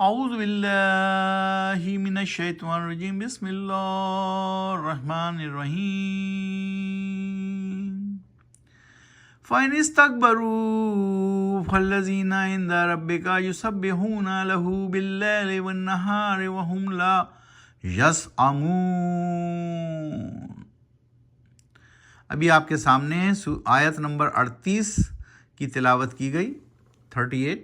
اعوذ باللہ من الشیطان الرجیم بسم اللہ الرحمن الرحیم فَإِنِ اسْتَكْبَرُوا فَالَّذِينَ عِندَ رَبِّكَ يُسَبِّحُونَ لَهُ بِاللَّيْلِ وَالنَّهَارِ وَهُمْ لَا يَسْأَمُونَ۔ ابھی آپ کے سامنے آیت نمبر 38 کی تلاوت کی گئی، 38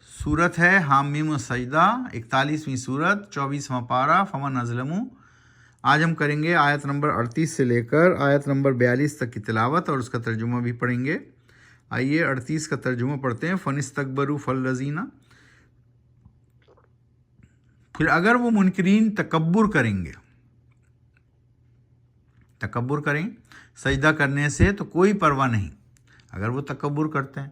سورت ہے حامیم السجدہ، 41ویں سورت، 24واں پارہ، فمن اظلم۔ آج ہم کریں گے آیت نمبر 38 سے لے کر آیت نمبر 42 تک کی تلاوت اور اس کا ترجمہ بھی پڑھیں گے۔ آئیے 38 کا ترجمہ پڑھتے ہیں۔ فَنِسْتَكْبَرُوا فَالَّذِينَ، پھر اگر وہ منکرین تکبر کریں گے، تکبر کریں سجدہ کرنے سے تو کوئی پرواہ نہیں۔ اگر وہ تکبر کرتے ہیں،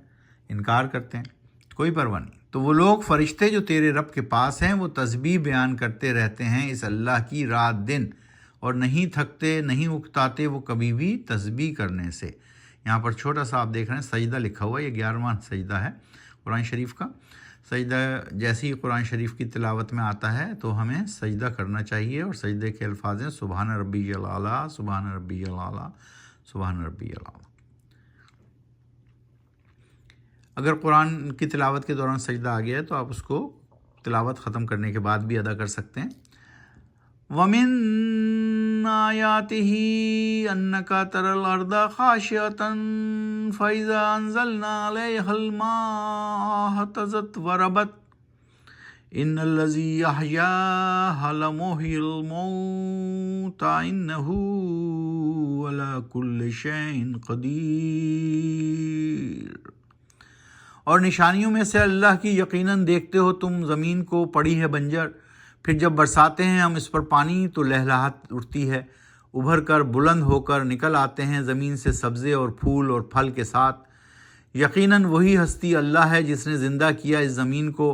انکار کرتے ہیں، کوئی پرواہ نہیں۔ تو وہ لوگ فرشتے جو تیرے رب کے پاس ہیں وہ تسبیح بیان کرتے رہتے ہیں اس اللہ کی رات دن، اور نہیں تھکتے نہیں اکتاتے وہ کبھی بھی تسبیح کرنے سے۔ یہاں پر چھوٹا سا آپ دیکھ رہے ہیں سجدہ لکھا ہوا ہے، یہ 11واں سجدہ ہے قرآن شریف کا۔ سجدہ جیسے ہی قرآن شریف کی تلاوت میں آتا ہے تو ہمیں سجدہ کرنا چاہیے، اور سجدے کے الفاظ ہیں سبحان ربی الاعلیٰ، سبحان ربی الاعلیٰ، سبحان ربی الاعلیٰ۔ اگر قرآن کی تلاوت کے دوران سجدہ آ گیا ہے تو آپ اس کو تلاوت ختم کرنے کے بعد بھی ادا کر سکتے ہیں۔ وَمِنْ آيَاتِهِ أَنَّكَ تَرَى الْأَرْضَ خَاشِعَةً فَإِذَا أَنزَلْنَا عَلَيْهَا الْمَاءَ اهْتَزَّتْ وَرَبَتْ إِنَّ الَّذِي أَحْيَاهَا لَمُحْيِي الْمَوْتَى إِنَّهُ عَلَى كُلِّ شَيْءٍ قَدِيرٌ۔ اور نشانیوں میں سے اللہ کی یقیناً دیکھتے ہو تم زمین کو پڑی ہے بنجر، پھر جب برساتے ہیں ہم اس پر پانی تو لہلہات اٹھتی ہے، ابھر کر بلند ہو کر نکل آتے ہیں زمین سے سبزے اور پھول اور پھل کے ساتھ۔ یقیناً وہی ہستی اللہ ہے جس نے زندہ کیا اس زمین کو،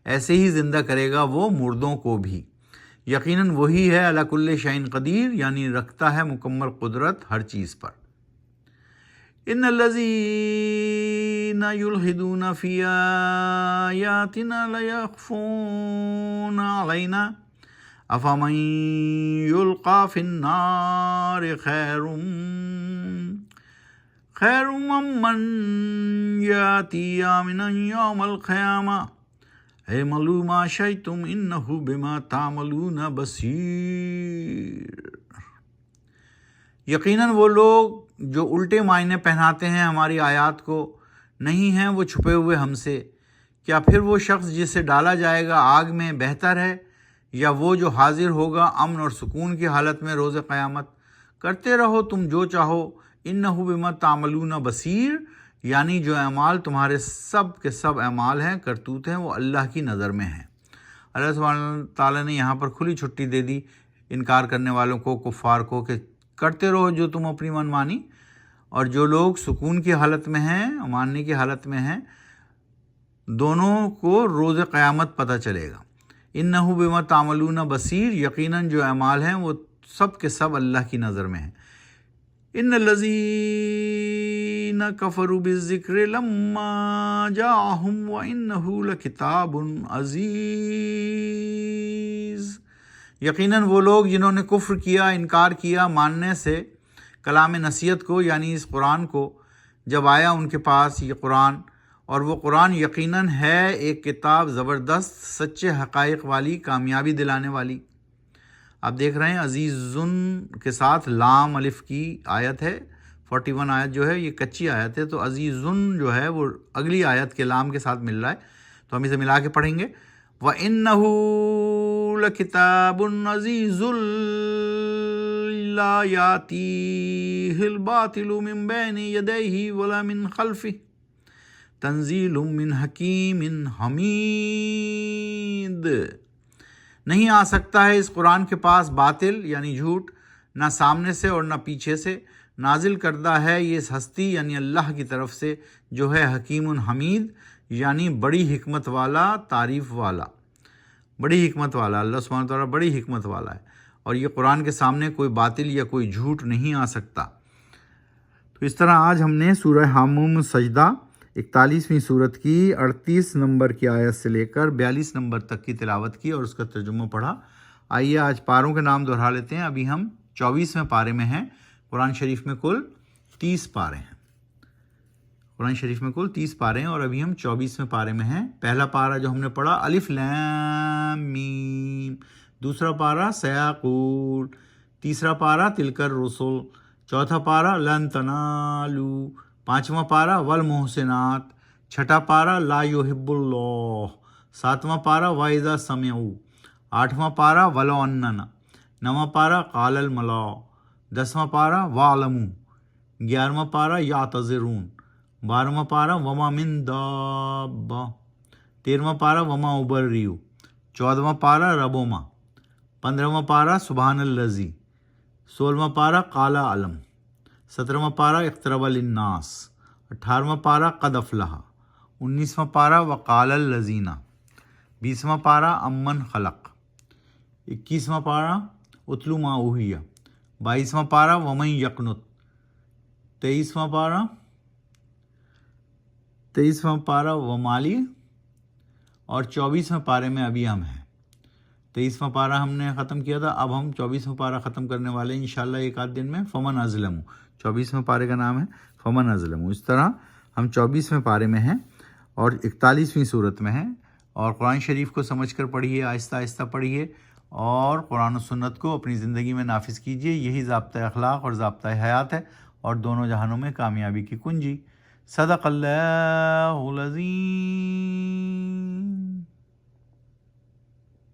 ایسے ہی زندہ کرے گا وہ مردوں کو بھی۔ یقیناً وہی ہے علی کل شیء قدیر، یعنی رکھتا ہے مکمل قدرت ہر چیز پر۔ ان الذین یلحدون فی آیاتنا لیخفون علینا افمن یلقی فی النار خیر ممن یاتی آمنا یوم القیامہ اعملوا ما شئتم انہ بما تعملون بصیر۔ یقیناً وہ لوگ جو الٹے معنی پہناتے ہیں ہماری آیات کو، نہیں ہیں وہ چھپے ہوئے ہم سے۔ کیا پھر وہ شخص جسے ڈالا جائے گا آگ میں بہتر ہے، یا وہ جو حاضر ہوگا امن اور سکون کی حالت میں روز قیامت؟ کرتے رہو تم جو چاہو، انہ بما تعملون بصیر، یعنی جو اعمال تمہارے سب کے سب اعمال ہیں، کرتوت ہیں، وہ اللہ کی نظر میں ہیں۔ اللہ سبحانہ تعالیٰ نے یہاں پر کھلی چھٹی دے دی انکار کرنے والوں کو، کفار کو، کہ کرتے رہو جو تم اپنی من مانی، اور جو لوگ سکون کی حالت میں ہیں، ماننے کی حالت میں ہیں، دونوں کو روز قیامت پتہ چلے گا۔ انہ بما تعملون بصیر، یقیناً جو اعمال ہیں وہ سب کے سب اللہ کی نظر میں ہیں۔ ان الذین کفروا بالذکر لما جاءہم وانہ لکتاب عزیز۔ یقیناً وہ لوگ جنہوں نے کفر کیا، انکار کیا ماننے سے کلام نصیحت کو، یعنی اس قرآن کو، جب آیا ان کے پاس یہ قرآن، اور وہ قرآن یقیناً ہے ایک کتاب زبردست، سچے حقائق والی، کامیابی دلانے والی۔ آپ دیکھ رہے ہیں عزیزن کے ساتھ لام الف کی آیت ہے، 41 آیت جو ہے یہ کچی آیت ہے، تو عزیزن جو ہے وہ اگلی آیت کے لام کے ساتھ مل رہا ہے، تو ہم اسے ملا کے پڑھیں گے۔ وَإِنَّهُ لَكِتَابٌ عَزِيزٌ لَا يَأْتِيهِ الْبَاطِلُ مِنْ بَيْنِ يَدَيْهِ وَلَا مِنْ خَلْفِهِ تَنزِيلٌ مِنْ حَكِيمٍ حَمِيدٍ۔ نہیں آ سکتا ہے اس قرآن کے پاس باطل یعنی جھوٹ، نہ سامنے سے اور نہ پیچھے سے، نازل کردہ ہے یہ اس ہستی یعنی اللہ کی طرف سے، جو ہے حکیم حمید، یعنی بڑی حکمت والا، تعریف والا، بڑی حکمت والا۔ اللہ سبحانہ وتعالیٰ بڑی حکمت والا ہے، اور یہ قرآن کے سامنے کوئی باطل یا کوئی جھوٹ نہیں آ سکتا۔ تو اس طرح آج ہم نے سورہ حامیم سجدہ 41ویں صورت کی 38 نمبر کی آیت سے لے کر 42 نمبر تک کی تلاوت کی اور اس کا ترجمہ پڑھا۔ آئیے آج پاروں کے نام دہرا لیتے ہیں۔ ابھی ہم 24ویں پارے میں ہیں۔ قرآن شریف میں کل 30 پارے ہیں۔ قرآن شریف میں کل 30 پارے ہیں اور ابھی ہم 24ویں پارے میں ہیں۔ پہلا پارہ جو ہم نے پڑھا الف لام میم، دوسرا پارہ سیقول، تیسرا پارہ تلک الرسل، چوتھا پارہ لن تنالوا، پانچواں پارہ والمحسنات، چھٹا پارہ لا یحب اللہ، ساتواں پارہ وَإِذَا سَمِعُوا، آٹھواں پارہ وَلَوْ أَنَّنَا، نواں پارہ قال الملا، 10واں پارہ وَاعْلَمُوا، 11واں پارہ یعتذرون، 12واں پارہ وما من دابہ، 13واں پارہ وما ابرئ، 14واں پارہ ربوما، 15واں پارہ سبحان الذی، 16واں پارہ قال علم، 17واں پارہ اقترب للناس، 18واں پارہ قد افلح، 19واں پارہ وقال الذین، 20واں پارہ امن خلق، 21واں پارہ اتلو ما اوحی، 22واں پارہ ومن یقنت، 23واں پارہ ومالی، اور 24ویں پارے میں ابھی ہم ہیں۔ 23واں پارہ ہم نے ختم کیا تھا، اب ہم 24واں پارہ ختم کرنے والے ہیں انشاءاللہ ایک آدھ دن میں۔ فمن اظلم، 24ویں پارے کا نام ہے فمن اظلم۔ اس طرح ہم 24ویں پارے میں ہیں اور 41ویں صورت میں ہیں، اور قرآن شریف کو سمجھ کر پڑھیے، آہستہ آہستہ پڑھیے اور قرآن و سنت کو اپنی زندگی میں نافذ کیجیے۔ یہی ضابطۂ اخلاق اور ضابطۂ حیات ہے اور دونوں جہانوں میں کامیابی کی کنجی۔ صدق اللہ العظیم۔